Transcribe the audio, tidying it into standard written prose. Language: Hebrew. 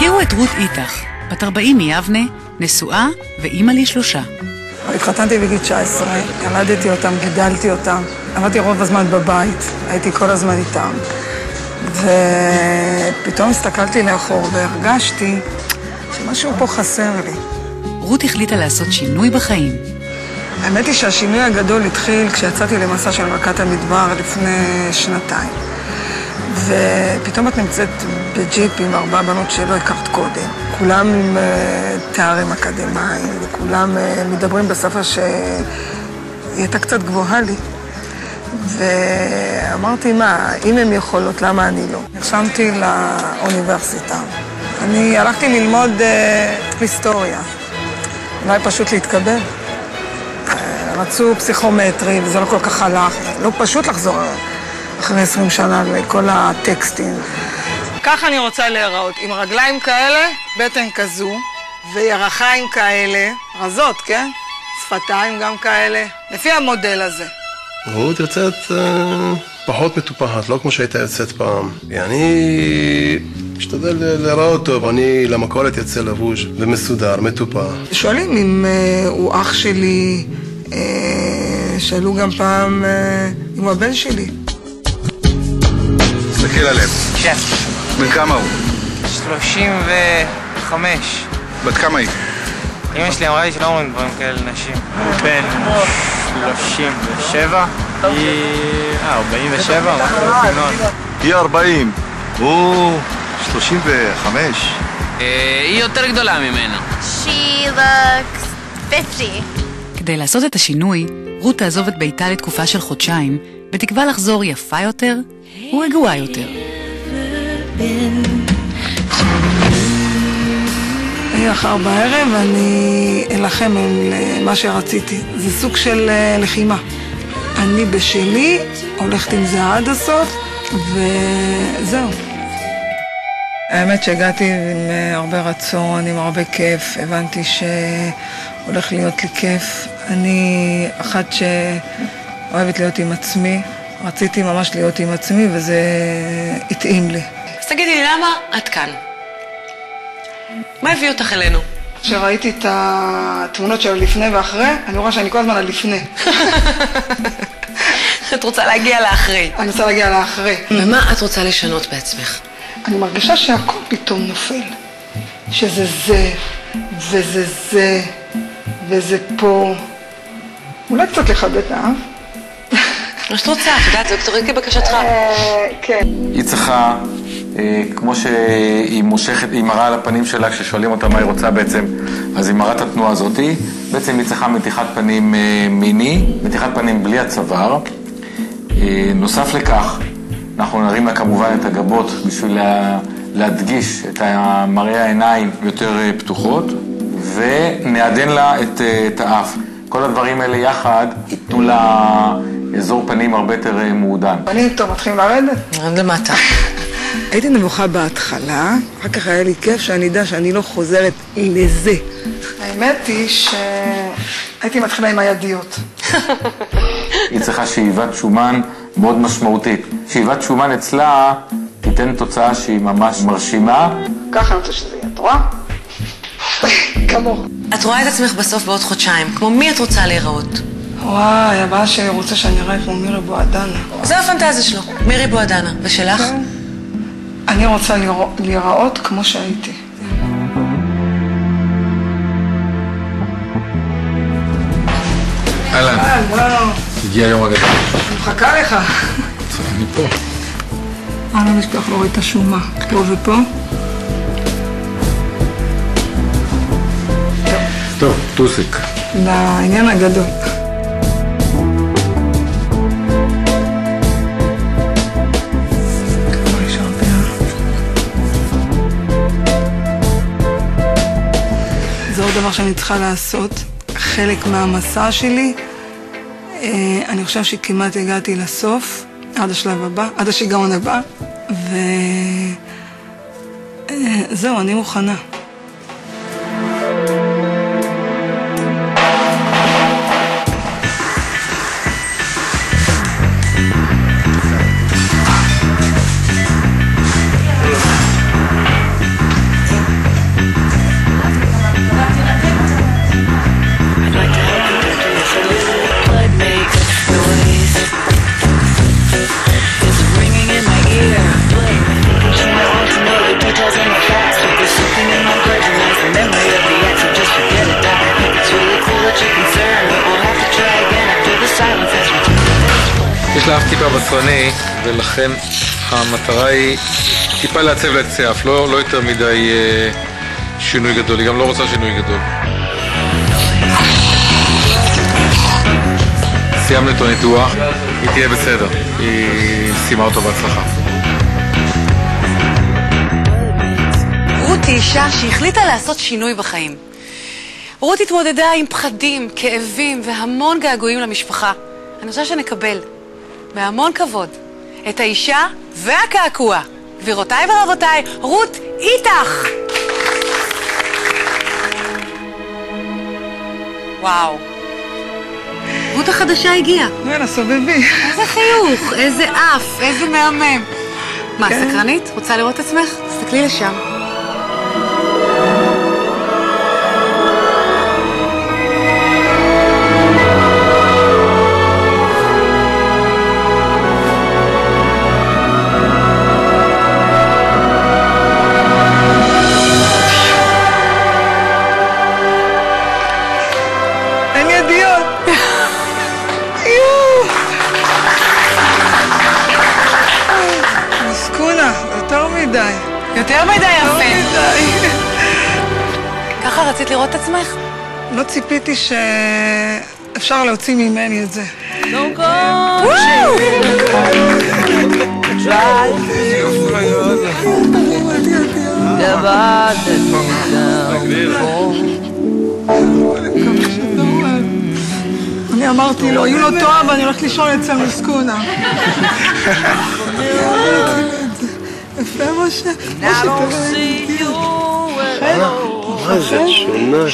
הכירו את רות איתך, בת 40 מיבנה, נשואה ואימא לי 3. התחתנתי בגיל 19, ילדתי אותם, גידלתי אותם. עבדתי רוב הזמן בבית, הייתי כל הזמן איתם. ופתאום הסתכלתי לאחור והרגשתי שמשהו פה חסר לי. רות החליטה לעשות שינוי בחיים. האמת היא שהשינוי הגדול התחיל כשיצאתי למסע של מלכת המדבר לפני 2 ופתאום את נמצאת בג'יפ עם 4 בנות שלא הכרת קודם. כולם עם תארים אקדמיים, וכולם מדברים בשפה שהיא הייתה קצת גבוהה לי. ואמרתי, מה, אם הן יכולות, למה אני לא? נרשמתי לאוניברסיטה. אני הלכתי ללמוד היסטוריה. אולי פשוט להתקבל. רצו פסיכומטרי, וזה לא כל כך הלך. לא פשוט לחזור אחרי 20 שנה לכל הטקסטים. ככה אני רוצה להיראות, עם רגליים כאלה, בטן כזו, וירחיים כאלה, רזות, כן? שפתיים גם כאלה, לפי המודל הזה. רות יוצאת פחות מטופחת, לא כמו שהייתה יוצאת פעם. אני משתדל להיראות טוב, אני למכולת יוצא לבוש ומסודר, מטופח. שואלים אם הוא אח שלי, שאלו גם פעם עם הבן שלי. תסתכל עליהם. כן. בן כמה הוא? 35. בת כמה היא? אמא שלי אמרה לי שלא אומרים דברים כאלה לנשים. הוא בן 37. היא 47, היא 40. הוא 35. היא יותר גדולה ממנו. She looks 50. כדי לעשות את השינוי, רות תעזוב את ביתה לתקופה של חודשיים, בתקווה לחזור יפה יותר ורגועה יותר. אחר בערב אני אלחם על מה שרציתי. זה סוג של לחימה. אני בשלי, הולכת עם זה עד הסוף, וזהו. האמת שהגעתי עם הרבה רצון, עם הרבה כיף. הבנתי שהולך להיות לי כיף. אני אחת שאוהבת להיות עם עצמי. רציתי ממש להיות עם עצמי, וזה התאים לי. אז תגידי לי, למה את כאן? מה הביא אותך אלינו? כשראיתי את התמונות של לפני ואחרי, אני רואה שאני כל הזמן על לפני. את רוצה להגיע לאחרי. אני רוצה להגיע לאחרי. ומה את רוצה לשנות בעצמך? אני מרגישה שהכל פתאום נופל. שזה זה, וזה זה, וזה פה. אולי קצת לכבד את האב. מה שאת רוצה, את יודעת, זה תוריד כבקשתך. כן. היא צריכה, כמו שהיא מושכת, היא מראה על הפנים שלה, כששואלים אותה מה היא רוצה בעצם, אז היא מראה את התנועה הזאת. בעצם היא צריכה מתיחת פנים מיני, מתיחת פנים בלי הצוואר. נוסף לכך, אנחנו נרים לה כמובן את הגבות בשביל להדגיש את מראה העיניים יותר פתוחות, ונעדן לה את האף. כל הדברים האלה יחד ייתנו לה אזור פנים הרבה יותר מעודן. פנים טוב, מתחילים לרדת? נרד למטה. הייתי נבוכה בהתחלה, אחר כך היה לי כיף שאני יודע שאני לא חוזרת לזה. האמת היא שהייתי מתחילה עם הידיות. היא צריכה שאיבת שומן מאוד משמעותית. שאיבת שומן אצלה תיתן תוצאה שהיא ממש מרשימה. ככה אני רוצה שזה יהיה, את רואה? כמוך. את רואה את עצמך בסוף בעוד חודשיים, כמו מי את רוצה להיראות? וואי, הבאה שלי רוצה שאני אראה כמו מירי בועדנה. זה הפנטזיה שלו, מירי בועדנה. ושלך? כן. אני רוצה להיראות כמו שהייתי. אהלן. הגיע היום הגדול. אני מחכה לך. אני פה. אני לא נשכח להוריד את השומה. פה ופה. טוב, טוסיק. לעניין הגדול. זה עוד דבר שאני צריכה לעשות. חלק מהמסע שלי, אני חושב שכמעט הגעתי לסוף, עד השלב הבא, עד השיגעון הבא, וזהו, אני מוכנה. יש לה אף טיפה בצרני, ולכן המטרה היא טיפה לעצב לה את שיעף, לא יותר מדי שינוי גדול, היא גם לא רוצה שינוי גדול. סיימנו את הניתוח, היא תהיה בסדר, היא סיימה אותו בהצלחה. רות היא אישה שהחליטה לעשות שינוי בחיים. רות התמודדה עם פחדים, כאבים והמון געגועים למשפחה. אני רוצה שנקבל, בהמון כבוד, את האישה והקעקוע. גבירותיי ורבותיי, רות איתך! וואו. רות החדשה הגיעה. יאללה, סובבי. איזה חיוך, איזה אף, איזה מהמם. מה, סקרנית? רוצה לראות את עצמך? תסתכלי לשם. יותר מדי יפה. ככה רצית לראות את עצמך? לא ציפיתי שאפשר להוציא ממני את זה. אני אמרתי לו, אם לא טועה ואני הולכת לישון אצל מסקונה. יפה משה, משה תראה. מה זה? שונה.